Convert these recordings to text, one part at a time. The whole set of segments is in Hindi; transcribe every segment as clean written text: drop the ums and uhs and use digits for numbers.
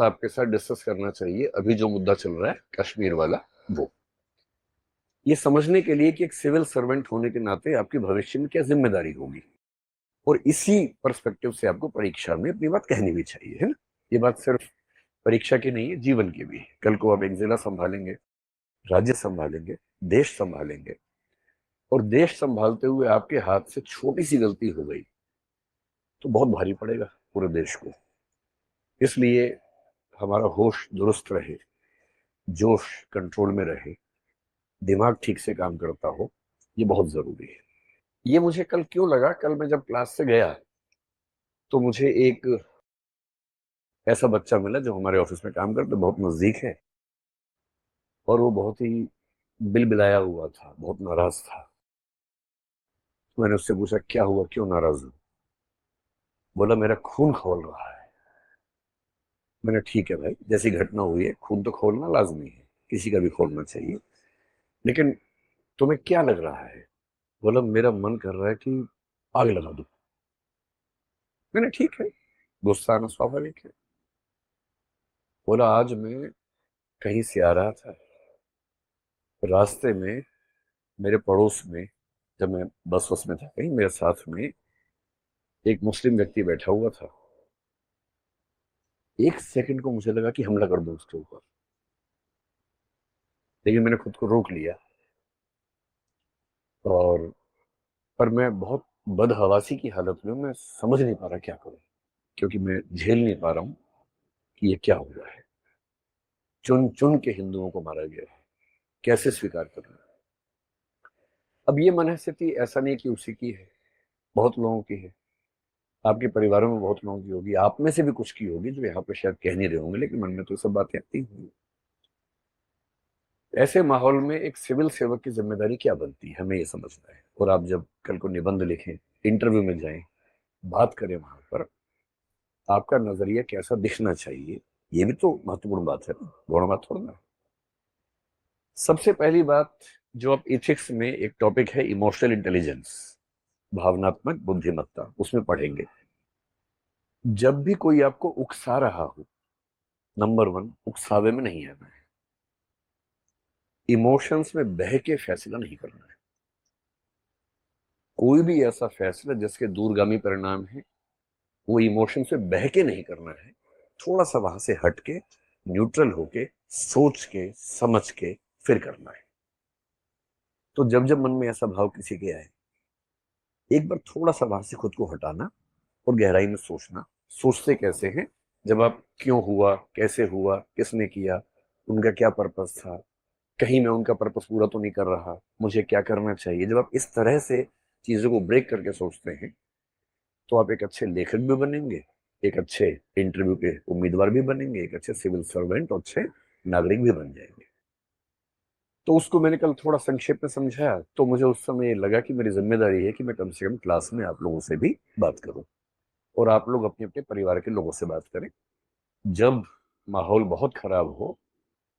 सा आपके साथ डिस्कस करना चाहिए अभी जो मुद्दा चल रहा है कश्मीर वाला। वो ये समझने के लिए कि एक सिविल सर्वेंट होने के नाते आपकी भविष्य में क्या जिम्मेदारी होगी, और इसी पर्सपेक्टिव से आपको परीक्षा में अपनी बात कहनी भी चाहिए, है ना। ये बात सिर्फ परीक्षा की नहीं है, जीवन की भी है। कल को आप एक जिला संभालेंगे, राज्य संभालेंगे, देश संभालेंगे, और देश संभालते हुए आपके हाथ से छोटी सी गलती हो गई तो बहुत भारी पड़ेगा पूरे देश को। इसलिए हमारा होश दुरुस्त रहे, जोश कंट्रोल में रहे, दिमाग ठीक से काम करता हो, ये बहुत जरूरी है। ये मुझे कल क्यों लगा, कल मैं जब क्लास से गया तो मुझे एक ऐसा बच्चा मिला जो हमारे ऑफिस में काम करता, बहुत नजदीक है, और वो बहुत ही बिलबिलाया हुआ था, बहुत नाराज था। तो मैंने उससे पूछा क्या हुआ, क्यों नाराज हो। बोला मेरा खून खौल रहा है। मैंने ठीक है भाई, जैसी घटना हुई है खून तो खोलना लाजमी है, किसी का भी खोलना चाहिए, लेकिन तुम्हें क्या लग रहा है। बोला मेरा मन कर रहा है कि आग लगा दूं। मैंने ठीक है, गुस्सा आना स्वाभाविक है। बोला आज मैं कहीं से आ रहा था, रास्ते में मेरे पड़ोस में, जब मैं बस वस में था कहीं, मेरे साथ में एक मुस्लिम व्यक्ति बैठा हुआ था। एक सेकंड को मुझे लगा कि हमला कर दूं उसके ऊपर, लेकिन मैंने खुद को रोक लिया। और पर मैं बहुत बदहवासी की हालत में, मैं समझ नहीं पा रहा क्या करूं, क्योंकि मैं झेल नहीं पा रहा हूं कि ये क्या हुआ है। चुन चुन के हिंदुओं को मारा गया है, कैसे स्वीकार करना। अब ये मनहस्थिति ऐसा नहीं कि उसी की है, बहुत लोगों की है, आपके परिवारों में बहुत लोगों की होगी, आप में से भी कुछ की होगी जो यहाँ पे शायद कह नहीं रहे होंगे, लेकिन मन में तो ये सब बातें आती होंगी। ऐसे माहौल में एक सिविल सेवक की जिम्मेदारी क्या बनती है, हमें ये समझना है। और आप जब कल को निबंध लिखें, इंटरव्यू में जाएं, बात करें वहां पर, आपका नजरिया कैसा दिखना चाहिए, ये भी तो महत्वपूर्ण बात है ना, गौण बात थोड़ा ना। सबसे पहली बात जो आप इथिक्स में एक टॉपिक है इमोशनल इंटेलिजेंस, भावनात्मक बुद्धिमत्ता, उसमें पढ़ेंगे। जब भी कोई आपको उकसा रहा हो, नंबर वन, उकसावे में नहीं आना है। इमोशंस में बह के फैसला नहीं करना है। कोई भी ऐसा फैसला जिसके दूरगामी परिणाम है, वो इमोशन से बह के नहीं करना है। थोड़ा सा वहां से हट के, न्यूट्रल होके, सोच के समझ के फिर करना है। तो जब जब मन में ऐसा भाव किसी के आए, एक बार थोड़ा सा वहां से खुद को हटाना और गहराई में सोचना। सोचते कैसे हैं, जब आप क्यों हुआ, कैसे हुआ, किसने किया, उनका क्या पर्पस था, कहीं मैं उनका पर्पस पूरा तो नहीं कर रहा, मुझे क्या करना चाहिए। जब आप इस तरह से चीजों को ब्रेक करके सोचते हैं तो आप एक अच्छे लेखक भी बनेंगे, एक अच्छे इंटरव्यू के उम्मीदवार भी बनेंगे, एक अच्छे सिविल सर्वेंट और अच्छे नागरिक भी बन जाएंगे। तो उसको मैंने कल थोड़ा संक्षेप में समझाया, तो मुझे उस समय ये लगा कि मेरी जिम्मेदारी है कि मैं कम से कम क्लास में आप लोगों से भी बात करूं, और आप लोग अपने अपने परिवार के लोगों से बात करें। जब माहौल बहुत खराब हो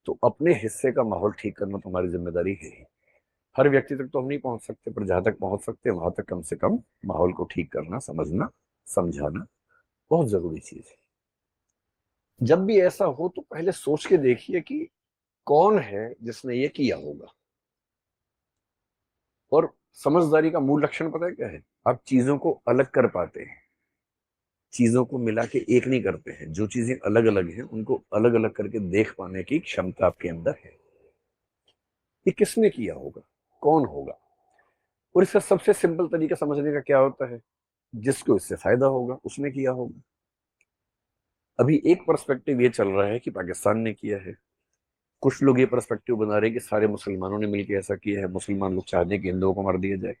तो अपने हिस्से का माहौल ठीक करना तुम्हारी जिम्मेदारी है ही। हर व्यक्ति तक तो हम नहीं पहुंच सकते, पर जहां तक पहुंच सकते हैं वहां तक कम से कम माहौल को ठीक करना, समझना, समझाना बहुत जरूरी चीज है। जब भी ऐसा हो तो पहले सोच के देखिए कि कौन है जिसने ये किया होगा। और समझदारी का मूल लक्षण पता है क्या है, आप चीजों को अलग कर पाते हैं, चीजों को मिला के एक नहीं करते हैं। जो चीजें अलग अलग हैं उनको अलग अलग करके देख पाने की क्षमता आपके अंदर है। ये किसने किया होगा, कौन होगा। और इसका सबसे सिंपल तरीका समझने का क्या होता है, जिसको इससे फायदा होगा उसने किया होगा। अभी एक पर्सपेक्टिव ये चल रहा है कि पाकिस्तान ने किया है, कुछ लोग ये पर्सपेक्टिव बना रहे हैं कि सारे मुसलमानों ने मिलकर ऐसा किया है, मुसलमान लोग चाहते हैं कि हिंदुओं को मार दिया जाए।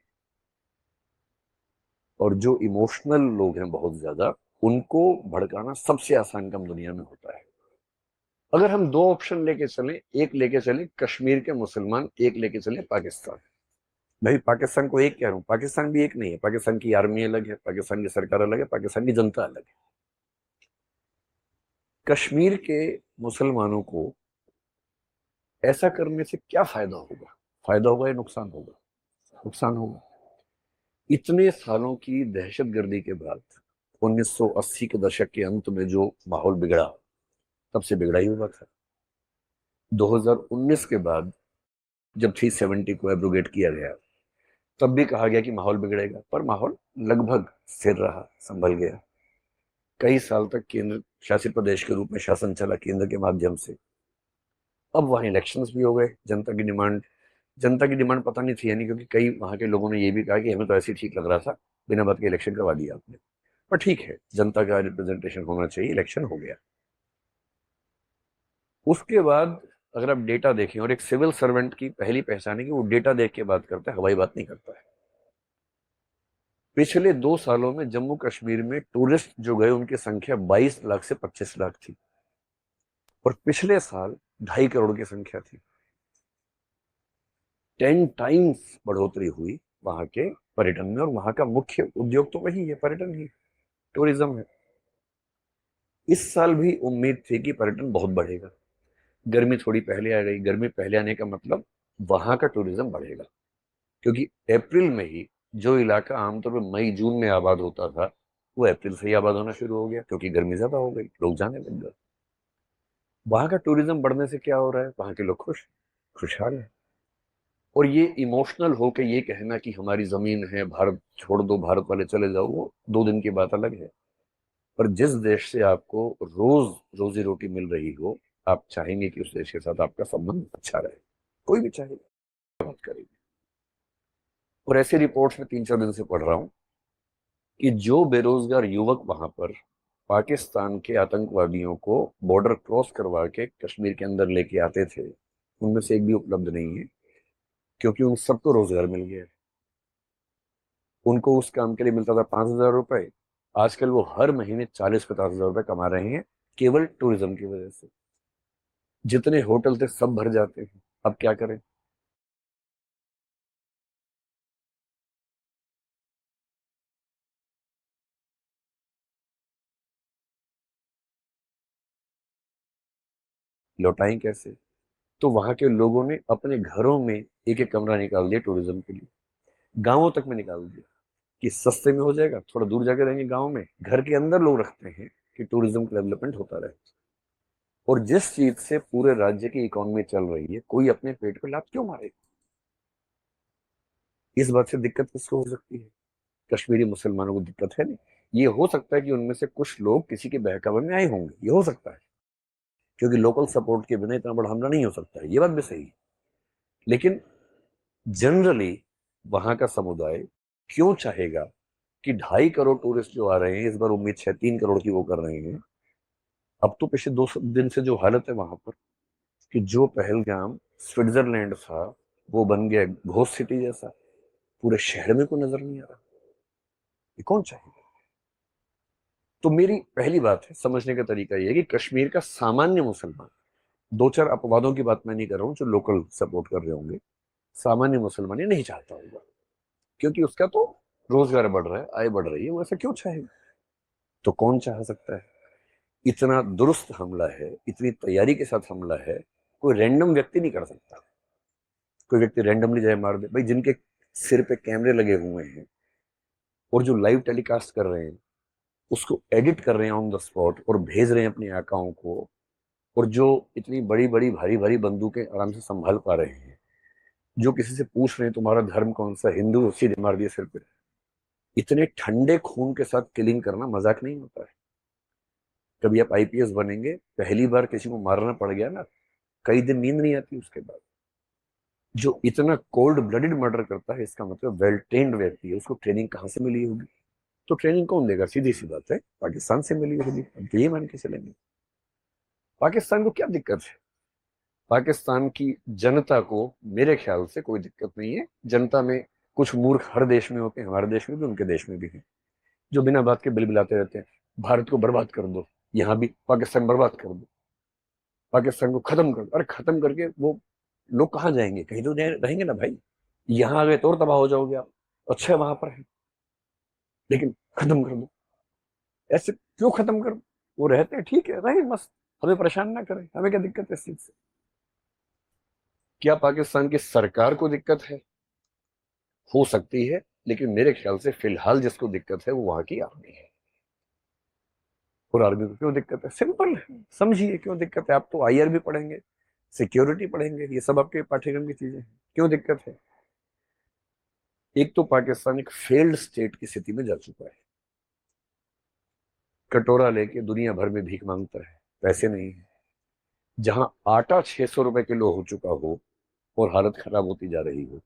और जो इमोशनल लोग हैं बहुत ज्यादा, उनको भड़काना सबसे आसान काम दुनिया में होता है। अगर हम दो ऑप्शन लेके चलें, एक लेके चलें कश्मीर के मुसलमान, एक लेके चलें पाकिस्तान। भाई पाकिस्तान को एक कह रहा हूं, पाकिस्तान भी एक नहीं है, पाकिस्तान की आर्मी अलग है, पाकिस्तान की सरकार अलग है, पाकिस्तान की जनता अलग है। कश्मीर के मुसलमानों को ऐसा करने से क्या फायदा होगा, फायदा होगा या नुकसान होगा, नुकसान होगा। इतने सालों की दहशतगर्दी के बाद 1980 के दशक के अंत में जो माहौल बिगड़ा, तब से बिगड़ा ही हुआ था। 2019 के बाद जब 370 को एब्रोगेट किया गया, तब भी कहा गया कि माहौल बिगड़ेगा, पर माहौल लगभग स्थिर रहा, संभल गया। कई साल तक केंद्र शासित प्रदेश के रूप में शासन चला केंद्र के माध्यम से। अब वहां इलेक्शंस भी हो गए। जनता की डिमांड पता नहीं थी, यानी क्योंकि कई वहां के लोगों ने ये भी कहा कि हमें तो ऐसे ही ठीक लग रहा था, बिना बात के इलेक्शन करवा दिया आपने। पर ठीक है, जनता का रिप्रेजेंटेशन होना चाहिए, इलेक्शन हो गया। उसके बाद अगर आप डेटा देखें, और एक सिविल सर्वेंट की पहली पहचान है कि वो डेटा देख के बात करता है, हवाई बात नहीं करता है। पिछले 2 सालों में जम्मू कश्मीर में टूरिस्ट जो गए उनकी संख्या 22 लाख से 25 लाख थी, और पिछले साल 2.5 करोड़ की संख्या थी। 10 टाइम्स बढ़ोतरी हुई वहां के पर्यटन में, और वहां का मुख्य उद्योग तो वही है, पर्यटन ही, टूरिज्म है। इस साल भी उम्मीद थी कि पर्यटन बहुत बढ़ेगा। गर्मी थोड़ी पहले आ गई। गर्मी पहले आने का मतलब वहां का टूरिज्म बढ़ेगा, क्योंकि अप्रैल में ही जो इलाका आमतौर पर मई जून में आबाद होता था, वो अप्रैल से ही आबाद होना शुरू हो गया, क्योंकि गर्मी ज्यादा हो गई, लोग जाने लग गए। वहां का टूरिज्म बढ़ने से क्या हो रहा है, वहां के लोग खुशहाल है। और ये इमोशनल हो के ये कहना कि हमारी जमीन है, भारत छोड़ दो, भारत वाले चले जाओ, वो 2 दिन की बात अलग है। पर जिस देश से आपको रोज रोजी रोटी मिल रही हो, आप चाहेंगे कि उस देश के साथ आपका संबंध अच्छा रहे। कोई भी चाहेगा, बात करेंगे। और ऐसी रिपोर्ट्स में 3-4 दिन से पढ़ रहा हूं कि जो बेरोजगार युवक वहां पर पाकिस्तान के आतंकवादियों को बॉर्डर क्रॉस करवा के कश्मीर के अंदर लेके आते थे, उनमें से एक भी उपलब्ध नहीं है, क्योंकि उन सबको रोजगार मिल गया। उनको उस काम के लिए मिलता था 5,000 रुपए, आजकल वो हर महीने 40-50 हजार रुपए कमा रहे हैं, केवल टूरिज्म की वजह से। जितने होटल थे सब भर जाते हैं। अब क्या करें? लौटाएं कैसे? तो वहां के लोगों ने अपने घरों में एक एक कमरा निकाल दिया टूरिज्म के लिए, गांवों तक में निकाल दिया, कि सस्ते में हो जाएगा, थोड़ा दूर जाके रहेंगे गांव में, घर के अंदर लोग रखते हैं कि टूरिज्म का डेवलपमेंट होता रहे। और जिस चीज से पूरे राज्य की इकोनॉमी चल रही है, कोई अपने पेट पे लात क्यों मारे? इस बात से दिक्कत किसको हो सकती है? कश्मीरी मुसलमानों को दिक्कत है नहीं। ये हो सकता है कि उनमें से कुछ लोग किसी के बहकावे में आए होंगे, ये हो सकता है, क्योंकि लोकल सपोर्ट के बिना इतना बड़ा हमला नहीं हो सकता है, ये बात भी सही है। लेकिन जनरली वहां का समुदाय क्यों चाहेगा कि 2.5 करोड़ टूरिस्ट जो आ रहे हैं, इस बार उम्मीद 3 करोड़ की वो कर रहे हैं। अब तो पिछले 2 दिन से जो हालत है वहां पर, कि जो पहलगाम स्विट्जरलैंड था, वो बन गया घोस्ट सिटी जैसा, पूरे शहर में कोई नजर नहीं आ रहा। ये कौन चाहेगा? तो मेरी पहली बात है, समझने का तरीका ये है कि कश्मीर का सामान्य मुसलमान, 2-4 अपवादों की बात मैं नहीं कर रहा हूं जो लोकल सपोर्ट कर रहे होंगे, सामान्य मुसलमान ये नहीं चाहता होगा, क्योंकि उसका तो रोजगार बढ़ रहा है, आय बढ़ रही है, वो ऐसा क्यों चाहेगा? तो कौन चाह सकता है? इतना दुरुस्त हमला है, इतनी तैयारी के साथ हमला है, कोई रैंडम व्यक्ति नहीं कर सकता। कोई व्यक्ति रैंडमली जाए मार दे? भाई, जिनके सिर पे कैमरे लगे हुए हैं और जो लाइव टेलीकास्ट कर रहे हैं, उसको एडिट कर रहे हैं ऑन द स्पॉट और भेज रहे हैं अपने आकाओं को, और जो इतनी बड़ी बड़ी भारी भारी बंदूकें आराम से संभाल पा रहे हैं, जो किसी से पूछ रहे हैं तुम्हारा धर्म कौन सा, हिंदू, सीधे मार दिए सिर पे। इतने ठंडे खून के साथ किलिंग करना मजाक नहीं होता है। कभी आप आईपीएस बनेंगे, पहली बार किसी को मारना पड़ गया ना, कई दिन नींद नहीं आती उसके बाद। जो इतना कोल्ड ब्लडेड मर्डर करता है, इसका मतलब वेल ट्रेन्ड व्यक्ति है। उसको ट्रेनिंग कहाँ से मिली होगी? तो ट्रेनिंग कौन देगा? सीधी सी बात है, पाकिस्तान से मिली होगी। अब तो ये मान के चलेंगे। पाकिस्तान को क्या दिक्कत है? पाकिस्तान की जनता को मेरे ख्याल से कोई दिक्कत नहीं है। जनता में कुछ मूर्ख हर देश में होते हैं, हमारे देश में भी, उनके देश में भी हैं, जो बिना बात के बिलबिलाते रहते हैं, भारत को बर्बाद कर दो, यहाँ भी पाकिस्तान बर्बाद कर दो, पाकिस्तान को खत्म कर दो। अरे खत्म करके वो लोग कहाँ जाएंगे? कहीं तो रहेंगे ना भाई। यहाँ आ गए तो और तबाह हो जाओगे आप। अच्छा वहां पर है, लेकिन खत्म कर दो। ऐसे क्यों खत्म कर दो? वो रहते हैं, ठीक है, रहे मस्त, हमें परेशान ना करें, हमें क्या दिक्कत है इस चीज से? क्या पाकिस्तान की सरकार को दिक्कत है? हो सकती है, लेकिन मेरे ख्याल से फिलहाल जिसको दिक्कत है वो वहां की आर्मी है। और आर्मी को क्यों दिक्कत है? सिंपल है, समझिए क्यों दिक्कत है। आप तो आईआर भी पढ़ेंगे, सिक्योरिटी पढ़ेंगे, ये सब आपके पाठ्यक्रम की चीजें हैं। क्यों दिक्कत है? एक तो पाकिस्तान एक फेल्ड स्टेट की स्थिति में जा चुका है, कटोरा लेके दुनिया भर में भीख मांगता है, पैसे नहीं है। जहां आटा 600 रुपए किलो हो चुका हो और हालत खराब होती जा रही हो,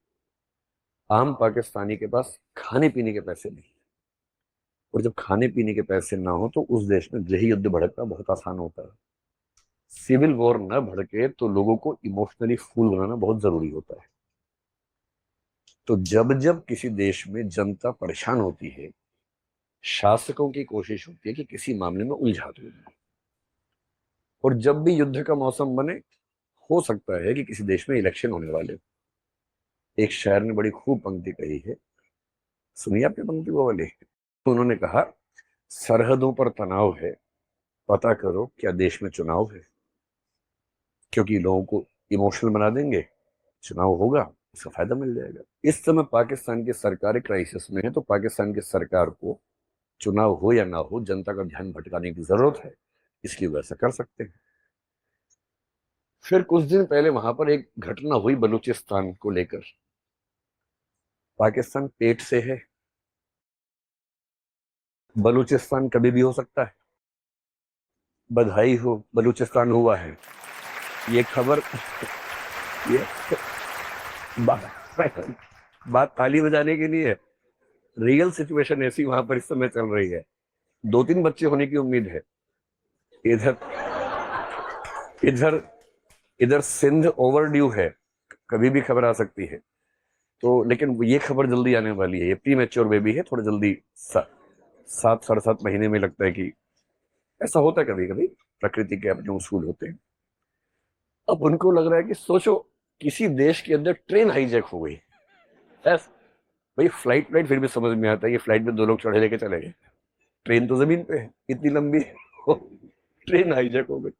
आम पाकिस्तानी के पास खाने पीने के पैसे नहीं। और जब खाने पीने के पैसे ना हो तो उस देश में गृह युद्ध भड़कना बहुत आसान होता है। सिविल वॉर न भड़के तो लोगों को इमोशनली फूल बनाना बहुत जरूरी होता है। तो जब जब किसी देश में जनता परेशान होती है, शासकों की कोशिश होती है कि किसी मामले में उलझा दो। और जब भी युद्ध का मौसम बने, हो सकता है कि किसी देश में इलेक्शन होने वाले हो। एक शायर ने बड़ी खूब पंक्ति कही है, सुनिए आपने पंक्ति वो वाली। तो उन्होंने कहा, सरहदों पर तनाव है, पता करो क्या देश में चुनाव है। क्योंकि लोगों को इमोशनल बना देंगे, चुनाव होगा, उसका फायदा मिल जाएगा। इस समय पाकिस्तान की सरकार क्राइसिस में है, तो पाकिस्तान की सरकार को चुनाव हो या ना हो जनता का ध्यान भटकाने की जरूरत है, इसलिए वैसा कर सकते हैं। फिर कुछ दिन पहले वहां पर एक घटना हुई बलूचिस्तान को लेकर। पाकिस्तान पेट से है, बलूचिस्तान कभी भी हो सकता है। बधाई हो, बलूचिस्तान हुआ है। ये खबर ये बात बात ताली बजाने के लिए है। रियल सिचुएशन ऐसी वहां पर इस समय चल रही है। 2-3 बच्चे होने की उम्मीद है। इधर इधर इधर सिंध ओवर ड्यू है, कभी भी खबर आ सकती है। तो लेकिन ये खबर जल्दी आने वाली है। ये प्री मैच्योर बेबी है, थोड़ा जल्दी 7-7.5 महीने में लगता है कि ऐसा होता है। कभी कभी प्रकृति के अपने उसूल होते हैं। अब उनको लग रहा है कि सोचो, किसी देश के अंदर ट्रेन हाईजैक हो गई। बस भाई, फ्लाइट फिर भी समझ में आता है कि फ्लाइट में 2 लोग चढ़े लेके चले गए। ट्रेन तो जमीन पे है, इतनी लंबी है। ट्रेन हाईजैक हो गई,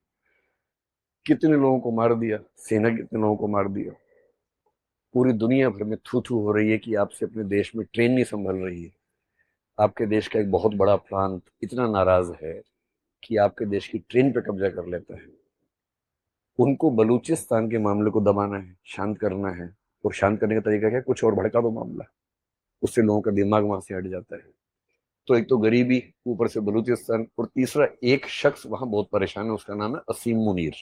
कितने लोगों को मार दिया, सेना कितने लोगों को मार दिया। पूरी दुनिया भर में थू थू हो रही है कि आपसे अपने देश में ट्रेन नहीं संभल रही है। आपके देश का एक बहुत बड़ा प्रांत इतना नाराज है कि आपके देश की ट्रेन पे कब्जा कर लेता है। उनको बलूचिस्तान के मामले को दबाना है, शांत करना है। और शांत करने का तरीका क्या है? कुछ और भड़का दो मामला, उससे लोगों का दिमाग वहां से हट जाता है। तो एक तो गरीबी, ऊपर से बलूचिस्तान, और तीसरा एक शख्स वहां बहुत परेशान है, उसका नाम है असीम मुनीर।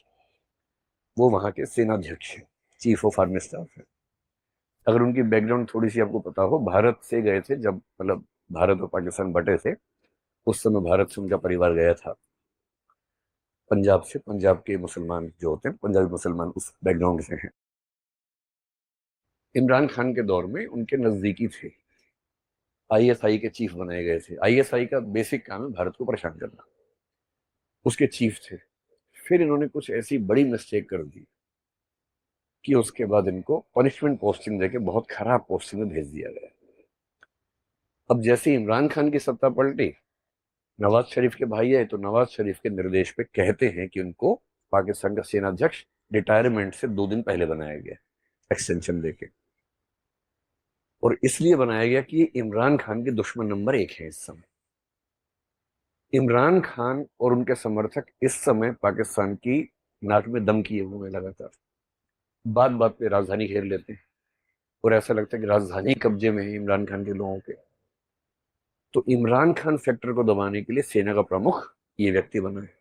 वो वहां के सेनाध्यक्ष है, चीफ ऑफ आर्मी स्टाफ है। अगर उनकी बैकग्राउंड थोड़ी सी आपको पता हो, भारत से गए थे जब, मतलब भारत और पाकिस्तान बटे थे, उस समय भारत से उनका परिवार गया था पंजाब से। पंजाब के मुसलमान जो होते हैं, पंजाबी मुसलमान, उस बैकग्राउंड से हैं। इमरान खान के दौर में उनके नजदीकी थे, आईएसआई के चीफ बनाए गए थे। आईएसआई का बेसिक काम है भारत को परेशान करना, उसके चीफ थे। फिर इन्होंने कुछ ऐसी बड़ी मिस्टेक कर दी कि उसके बाद इनको पनिशमेंट पोस्टिंग देके बहुत खराब पोस्टिंग में भेज दिया गया। अब जैसे इमरान खान की सत्ता पलटी, नवाज शरीफ के भाई है, तो नवाज शरीफ के निर्देश पे कहते हैं कि उनको पाकिस्तान का सेनाध्यक्ष रिटायरमेंट से 2 दिन पहले बनाया गया, एक्सटेंशन देके। और इसलिए बनाया गया कि इमरान खान के दुश्मन नंबर 1 है इस समय। इमरान खान और उनके समर्थक इस समय पाकिस्तान की नाक में दम किए हुए हैं लगातार। बात बात पे राजधानी घेर लेते हैं, और ऐसा लगता है कि राजधानी कब्जे में है इमरान खान के लोगों के। तो इमरान खान फैक्टर को दबाने के लिए सेना का प्रमुख ये व्यक्ति बना है।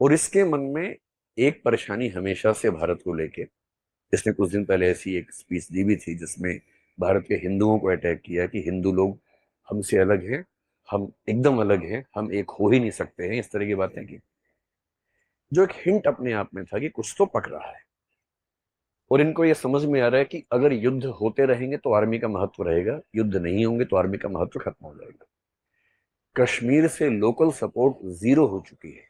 और इसके मन में एक परेशानी हमेशा से भारत को लेके, इसने कुछ दिन पहले ऐसी एक स्पीच दी भी थी जिसमें भारत के हिंदुओं को अटैक किया कि हिंदू लोग हमसे अलग हैं, हम एकदम अलग हैं, हम एक हो ही नहीं सकते हैं, इस तरह की बातें की। जो एक हिंट अपने आप में था कि कुछ तो पक रहा है। और इनको ये समझ में आ रहा है कि अगर युद्ध होते रहेंगे तो आर्मी का महत्व रहेगा, युद्ध नहीं होंगे तो आर्मी का महत्व खत्म हो जाएगा। कश्मीर से लोकल सपोर्ट जीरो हो चुकी है।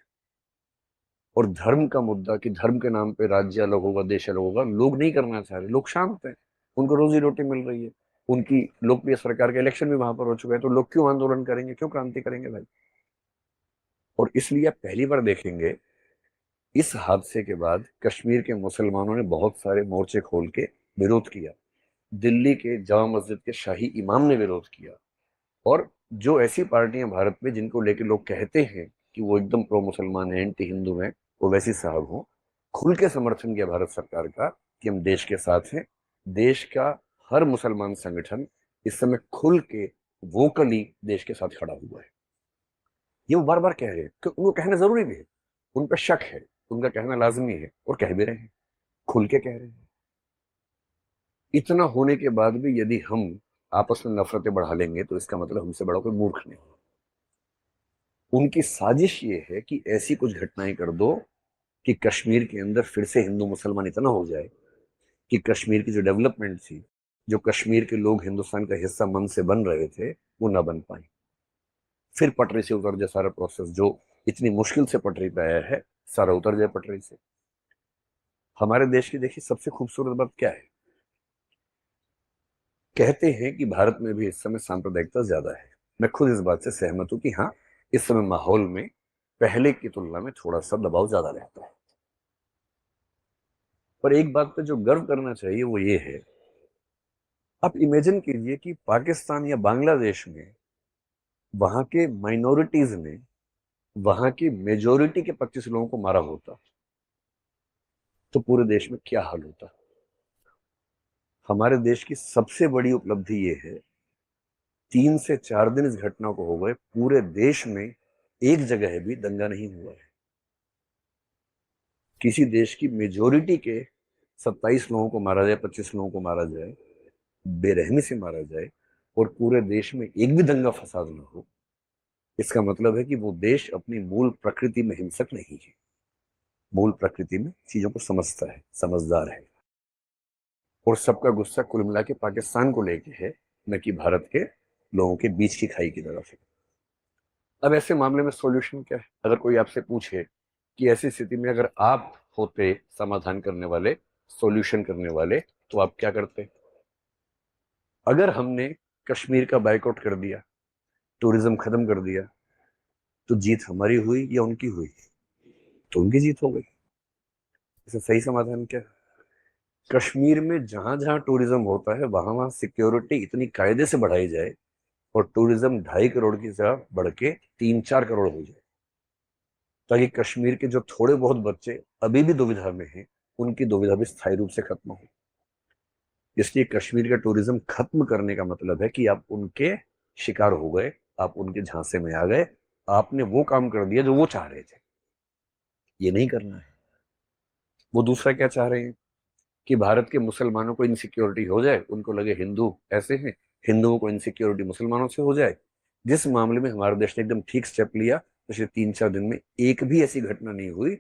और धर्म का मुद्दा, कि धर्म के नाम पे राज्य अलग होगा, देश अलग होगा, लोग नहीं करना चाह रहे। लोग शांत हैं, उनको रोजी रोटी मिल रही है, उनकी लोकप्रिय सरकार का इलेक्शन भी वहां पर हो चुका है। तो लोग क्यों आंदोलन करेंगे, क्यों क्रांति करेंगे भाई? और इसलिए आप पहली बार देखेंगे इस हादसे के बाद कश्मीर के मुसलमानों ने बहुत सारे मोर्चे खोल के विरोध किया। दिल्ली के जामा मस्जिद के शाही इमाम ने विरोध किया। और जो ऐसी पार्टियां भारत में जिनको लेके लोग कहते हैं कि वो एकदम प्रो मुसलमान है, एंटी हिंदू है, वो वैसी साहब हो, खुल के समर्थन किया भारत सरकार का कि हम देश के साथ हैं। देश का हर मुसलमान संगठन इस समय खुल के वोकली देश के साथ खड़ा हुआ है। ये वो बार बार कह रहे हैं कि उनको कहना जरूरी भी है, उन पर शक है, उनका कहना लाजमी है, और कह भी रहे हैं, खुल के कह रहे हैं। इतना होने के बाद भी यदि हम आपस में नफरतें बढ़ा लेंगे तो इसका मतलब हमसे बड़ा कोई मूर्ख नहीं। उनकी साजिश ये है कि ऐसी कुछ घटनाएं कर दो कि कश्मीर के अंदर फिर से हिंदू मुसलमान इतना हो जाए कि कश्मीर की जो डेवलपमेंट थी, जो कश्मीर के लोग हिंदुस्तान का हिस्सा मन से बन रहे थे, वो ना बन पाए। फिर पटरी से उतर जाए सारा प्रोसेस, जो इतनी मुश्किल से पटरी पे आया है, सारा उतर जाए पटरी से। हमारे देश की देखिए सबसे खूबसूरत बात क्या है, कहते हैं कि भारत में भी इस समय सांप्रदायिकता ज्यादा है। मैं खुद इस बात से सहमत हूं कि हाँ, इस समय माहौल में पहले की तुलना में थोड़ा सा दबाव ज्यादा रहता है। पर एक बात पे जो गर्व करना चाहिए वो ये है, आप इमेजिन कीजिए कि पाकिस्तान या बांग्लादेश में वहां के माइनॉरिटीज ने वहां की मेजोरिटी के 25 लोगों को मारा होता, तो पूरे देश में क्या हाल होता। हमारे देश की सबसे बड़ी उपलब्धि ये है, 3 से 4 दिन इस घटना को हो गए, पूरे देश में एक जगह भी दंगा नहीं हुआ है। किसी देश की मेजोरिटी के 27 लोगों को मारा जाए, 25 लोगों को मारा जाए, बेरहमी से मारा जाए, और पूरे देश में एक भी दंगा फसाद ना हो, इसका मतलब है कि वो देश अपनी मूल प्रकृति में हिंसक नहीं है, मूल प्रकृति में चीजों को समझता है, समझदार है। और सबका गुस्सा कुल मिला के पाकिस्तान को लेके है, न कि भारत के लोगों के बीच की खाई की तरफ है। अब ऐसे मामले में सॉल्यूशन क्या है? अगर कोई आपसे पूछे कि ऐसी स्थिति में अगर आप होते समाधान करने वाले, सॉल्यूशन करने वाले, तो आप क्या करते? अगर हमने कश्मीर का बाइकआउट कर दिया, टूरिज्म खत्म कर दिया, तो जीत हमारी हुई या उनकी हुई? तो उनकी जीत हो गई। इसे सही समाधान क्या है? कश्मीर में जहां जहां टूरिज्म होता है वहां वहां सिक्योरिटी इतनी कायदे से बढ़ाई जाए, और टूरिज्म 2.5 करोड़ की जगह बढ़ के 3-4 करोड़ हो जाए, ताकि कश्मीर के जो थोड़े बहुत बच्चे अभी भी दुविधा में हैं, उनकी दुविधा भी स्थायी रूप से खत्म हो। इसलिए कश्मीर का टूरिज्म खत्म करने का मतलब है कि आप उनके शिकार हो गए, आप उनके झांसे में आ गए, आपने वो काम कर दिया जो वो चाह रहे थे। ये नहीं करना है। वो दूसरा क्या चाह रहे हैं कि भारत के मुसलमानों को इनसिक्योरिटी हो जाए, उनको लगे हिंदू ऐसे हैं, हिंदुओं को इनसिक्योरिटी मुसलमानों से हो जाए। जिस मामले में हमारे देश ने एकदम ठीक स्टेप लिया, पिछले 3-4 दिन में एक भी ऐसी घटना नहीं हुई